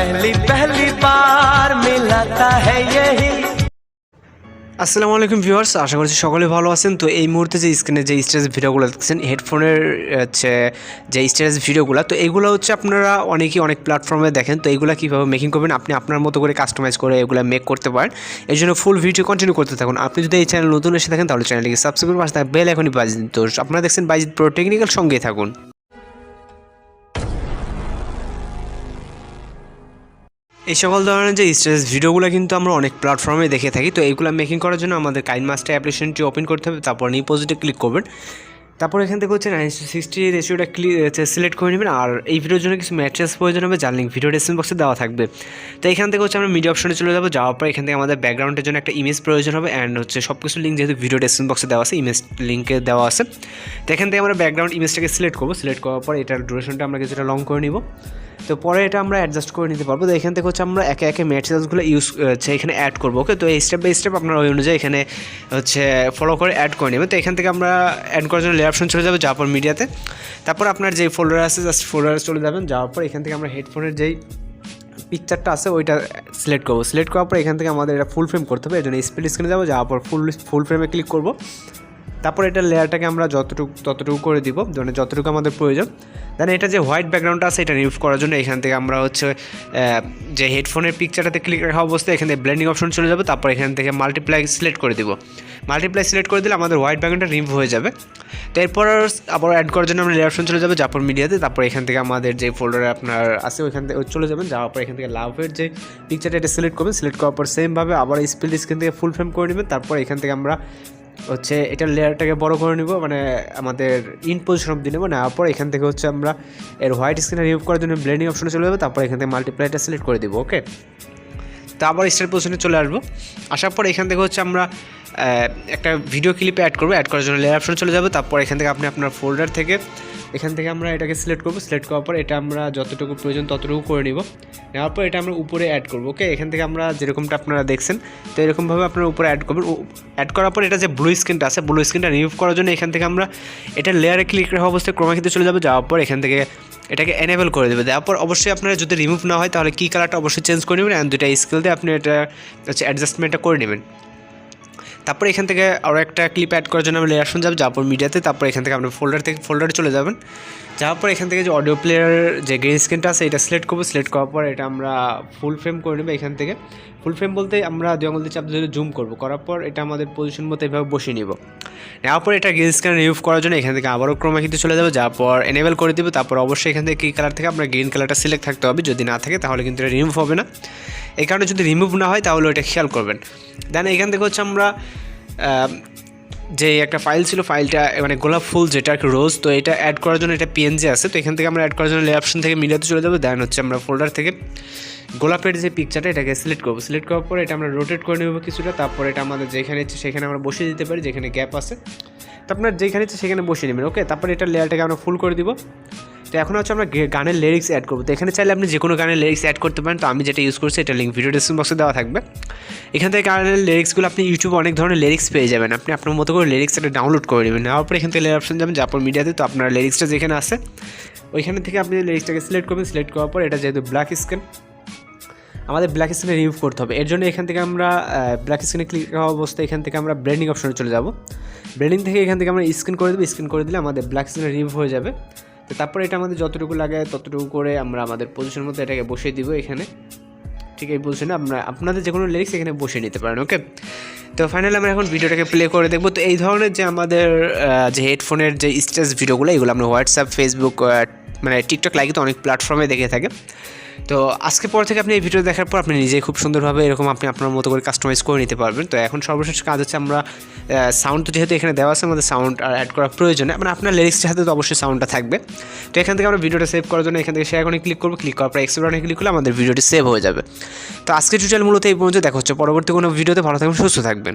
पहली पहली बार मिला था है यही। আসসালামু আলাইকুম ভিউয়ার্স, আশা করছি সকলে ভালো আছেন। তো এই মুহূর্তে যে স্ক্রিনে যে স্টেজ ভিডিওগুলো দেখছেন হেডফোনের হচ্ছে যে স্টেজ ভিডিওগুলো, তো এগুলো হচ্ছে আপনারা অনেকেই অনেক প্ল্যাটফর্মে দেখেন। তো এগুলো কীভাবে মেকিং করবেন, আপনি আপনার মতো করে কাস্টমাইজ করে এগুলো মেক করতে পারেন। এই জন্য ফুল ভিডিও কন্টিনিউ করতে থাকুন। আপনি যদি এই চ্যানেল নতুন এসে থাকেন তাহলে চ্যানেলটিকে সাবস্ক্রাইব করে পাশে থাকা বেল এখনই বাজিয়ে দিন। তো আপনারা দেখছেন বাইজিদ প্রো টেকনিক্যাল, সঙ্গেই থাকুন। এই সকল ধরনের যে স্টেজ ভিডিওগুলো কিন্তু আমরা অনেক প্ল্যাটফর্মে দেখে থাকি। তো এইগুলো মেকিং করার জন্য আমাদের কাইনমাস্টার অ্যাপ্লিকেশনটি ওপেন করতে হবে, তারপর নিউ প্রজেক্টে ক্লিক করবেন। তারপর এখান থেকে হচ্ছে 9:60 রেশিওটা সিলেক্ট করে নেবেন। আর এই ভিডিওর জন্য কিছু ম্যাট্রিক্স প্রয়োজন হবে, যার লিঙ্ক ভিডিও ডেসক্রিপশন বক্সে দেওয়া থাকবে। তো এখান থেকে হচ্ছে আমরা মিডিয়া অপশনে চলে যাবো। যাওয়ার পর এখান থেকে আমাদের ব্যাকগ্রাউন্ডের জন্য একটা ইমেজ প্রয়োজন হবে, অ্যান্ড হচ্ছে সব কিছু লিঙ্ক যেহেতু ভিডিও ডেসক্রিপশন বক্সে দেওয়া আছে, ইমেজ লিঙ্কে দেওয়া আছে। তো এখান থেকে আমরা ব্যাকগ্রাউন্ড ইমেজটাকে সিলেক্ট করবো। সিলেক্ট করার পর এটার ডিউরেশনটা আমরা কিছুটা লং করে নিব। তো পরে এটা আমরা অ্যাডজাস্ট করে নিতে পারবো। তো এখান থেকে হচ্ছে আমরা একে একে ম্যাটেরিয়ালসগুলো ইউজ হচ্ছে এখানে অ্যাড করবো। ওকে, তো এই স্টেপ বাই স্টেপ আপনারা ওই অনুযায়ী এখানে হচ্ছে ফলো করে অ্যাড করে নেবেন। তো এখান থেকে আমরা অ্যাড করার জন্য লেয়ার অপশন চলে যাবো, যাওয়ার পর মিডিয়াতে। তারপর আপনার যেই ফোল্ডার আছে জাস্ট ফোল্ডারে চলে যাবেন। যাওয়ার পর এখান থেকে আমরা হেডফোনের যেই পিকচারটা আছে ওইটা সিলেক্ট করবো। সিলেক্ট করার পর এখান থেকে আমাদের এটা ফুল ফ্রেম করতে হবে। এর জন্য স্প্লিট স্ক্রিনে যাবো, যাওয়ার পর ফুল ফ্রেমে ক্লিক করবো। তারপর এটা লেয়ারটাকে আমরা ততটুকু করে দিব, মানে যতটুকু আমাদের প্রয়োজন। দেন এটা যে হোয়াইট ব্যাকগ্রাউন্ডটা আছে এটা রিমুভ করার জন্য এখান থেকে আমরা হচ্ছে যে হেডফোনের পিকচারটাতে ক্লিক রাখা অবস্থায় এখান থেকে ব্লেন্ডিং অপশন চলে যাবে। তারপর এখান থেকে মাল্টিপ্লাই সিলেক্ট করে দিব। মাল্টিপ্লাই সিলেক্ট করে দিলে আমাদের হোয়াইট ব্যাকগ্রাউন্ডটা রিমুভ হয়ে যাবে। তো এরপর আবার অ্যাড করার জন্য আমরা লেয়ার অপশন চলে যাবো, যারপর মিডিয়াতে। তারপর এখান থেকে আমাদের যে ফোল্ডারে আপনার আছে ওইখান থেকে চলে যাবেন। যাওয়ার পর এখান থেকে লাভের যে পিকচারটা এটা সিলেক্ট করবেন। সিলেক্ট করার পর সেমভাবে আবার স্প্লিট স্ক্রিন থেকে ফুল ফ্রেম করে নেবেন। তারপর এখান থেকে আমরা হচ্ছে এটার লেয়ারটাকে বড় করে নিব, মানে আমাদের ইন পজিশন অবধি নেব। নেওয়ার পর এখান থেকে হচ্ছে আমরা এর হোয়াইট স্ক্রিনে রিমুভ করার জন্য ব্লেন্ডিং অপশনে চলে যাবো। তারপর এখান থেকে মাল্টিপ্লাইটা সিলেক্ট করে দেবো। ওকে, তো আবার স্টার পজিশনে চলে আসবো। আসার পর এখান থেকে হচ্ছে আমরা একটা ভিডিও ক্লিপে অ্যাড করবো। অ্যাড করার জন্য লেয়ার অপশন চলে যাবো। তারপর এখান থেকে আপনি আপনার ফোল্ডার থেকে এখান থেকে আমরা এটাকে সিলেক্ট করবো। সিলেক্ট করার পর এটা আমরা যতটুকু প্রয়োজন ততটুকু করে নিব। নেওয়ার পর এটা আমরা উপরে অ্যাড করবো। ওকে, এখান থেকে আমরা যেরকমটা আপনারা দেখছেন তো এরকমভাবে আপনারা উপরে অ্যাড করবেন। অ্যাড করার পর এটা যে ব্লু স্ক্রিনটা আছে, ব্লু স্ক্রিনটা রিমুভ করার জন্য এখান থেকে আমরা এটা লেয়ারে ক্লিক রাখা অবস্থায় ক্রমাকিতে চলে যাবো। যাওয়ার পর এখান থেকে এটাকে এনেবল করে দেবে। দেওয়ার পর অবশ্যই আপনারা যদি রিমুভ না হয় তাহলে কি কালারটা অবশ্যই চেঞ্জ করে নেবেন, অ্যান্ড দুইটা স্কেল দিয়ে আপনি এটা হচ্ছে অ্যাডজাস্টমেন্টটা করে নেবেন। তারপর এখান থেকে আরও একটা ক্লিপ অ্যাড করার জন্য আমরা লেয়ার অপশন যাবো, যাওয়ার পর মিডিয়াতে। তারপর এখান থেকে আপনার ফোল্ডারে চলে যাবেন। যাওয়ার পর এখান থেকে যে অডিও প্লেয়ার যে গ্রিন স্ক্রিনটা আছে এটা সিলেক্ট করবো। সিলেক্ট করার পর এটা আমরা ফুল ফ্রেম করে নেবো। এখান থেকে ফুল ফ্রেম বলতে আমরা 2 আঙুল দিয়ে চাপ ধরে জুম করবো। করার পর এটা আমাদের পজিশন মতো এভাবে বসিয়ে নিব। নেওয়ার পর এটা গ্রিন স্ক্রিন রিমুভ করার জন্য এখান থেকে আবারও ক্রমাকিতে চলে যাবে। যাওয়ার পর এনেবল করে দেবো। তারপর অবশ্যই এখান থেকে কী কালার থেকে আপনার গ্রিন কালারটা সিলেক্ট থাকতে হবে, যদি না থাকে তাহলে কিন্তু এটা রিমুভ হবে না। এই কারণে যদি রিমুভ না হয় তাহলে ওইটা খেয়াল করবেন। দেন এখান থেকে হচ্ছে আমরা যে একটা ফাইল ছিল, ফাইলটা মানে গোলাপ ফুল যেটা আর কি রোজ, তো এটা অ্যাড করার জন্য এটা পিএনজি আছে। তো এখান থেকে আমরা অ্যাড করার জন্য লেয়ার অপশন থেকে মিডিয়াতে চলে যাবো। দেন হচ্ছে আমরা ফোল্ডার থেকে গোলাপের যে পিকচারটা এটাকে সিলেক্ট করবো। সিলেক্ট করার পর এটা আমরা রোটেট করে নেবো কিছুটা। তারপর এটা আমাদের যেখানে ইচ্ছে সেখানে আমরা বসিয়ে দিতে পারি, যেখানে গ্যাপ আছে তো আপনার যেখানে ইচ্ছে সেখানে বসিয়ে নেবেন। ওকে, তারপর এটা লেয়ারটাকে আমরা ফুল করে দিব। তো এখন হচ্ছে আমরা গানের লিরিক্স অ্যাড করবো। তো এখানে চাইলে আপনি যে কোনো গানের লিরিক্স অ্যাড করতে পারেন। তো আমি যেটা ইউজ করছি এটা লিঙ্ক ভিডিও ডেসক্রিপশন বক্সে দেওয়া থাকবে। এখান থেকে গানের লিরিক্সগুলো আপনি ইউটিউবে অনেক ধরনের লিরিক্স পেয়ে যাবেন। আপনি আপনার মতো করে লিরিক্স এটা ডাউনলোড করে নেবেন। নেওয়ার পর এখান থেকে লেয়ার অপশন যাবেন, যারপর মিডিয়াতে। তো আপনার লিরিক্সটা যেখানে আছে ওইখানে থেকে আপনি লিরিক্সটাকে সিলেক্ট করবেন। সিলেক্ট করার পর এটা যেহেতু ব্ল্যাক স্ক্রিন, আমাদের ব্ল্যাক স্ক্রিনে রিমুভ করতে হবে। এর জন্য এখান থেকে আমরা ব্ল্যাক স্ক্রিনে ক্লিক করা অবস্থায় এখান থেকে আমরা ব্লেন্ডিং অপশনে চলে যাব। ব্লেন্ডিং থেকে এখান থেকে আমরা স্ক্রিন করে দেবো। স্ক্রিন করে দিলে আমাদের ব্ল্যাক স্ক্রিনে রিমুভ হয়ে যাবে। তো তারপর এটা আমাদের যতটুকু লাগে ততটুকু করে আমরা আমাদের পজিশন মতো এটাকে বসিয়ে দিব এখানে। ঠিক এই পজিশনে আপনাদের যে কোনো লিরিক্স এখানে বসিয়ে নিতে পারেন। ওকে, তো ফাইনালি আমরা এখন ভিডিওটাকে প্লে করে দেখবো। তো এই ধরনের যে আমাদের যে হেডফোনের যে স্টেজ ভিডিওগুলো এগুলো আমরা হোয়াটসঅ্যাপ, ফেসবুক, মানে টিকটক লাইক তো অনেক প্ল্যাটফর্মে দেখে থাকে। তো আজকে পর থেকে আপনি এই ভিডিও দেখার পর আপনি নিজেই খুব সুন্দরভাবে এরকম আপনি আপনার মতো করে কাস্টমাইজ করে নিতে পারবেন। তো এখন সর্বশেষ কাজ হচ্ছে আমরা সাউন্ড তো যেহেতু এখানে দেওয়া আছে আমাদের সাউন্ড আর অ্যাড করা প্রয়োজন, মানে আপনার লিরিক্সের সাথে তো অবশ্যই সাউন্ডটা থাকবে। তো এখান থেকে আমরা ভিডিওটা সেভ করার জন্য এখান থেকে শেয়ার করে ক্লিক করবো। ক্লিক করার পর এক্সপ্লোরে ক্লিক করলে আমাদের ভিডিওটি সেভ হয়ে যাবে। তো আজকে টিউটোরিয়াল মূলত এই পর্যন্ত। দেখা হচ্ছে পরবর্তী কোনো ভিডিওতে। ভালো থাকবেন, সুস্থ থাকবেন।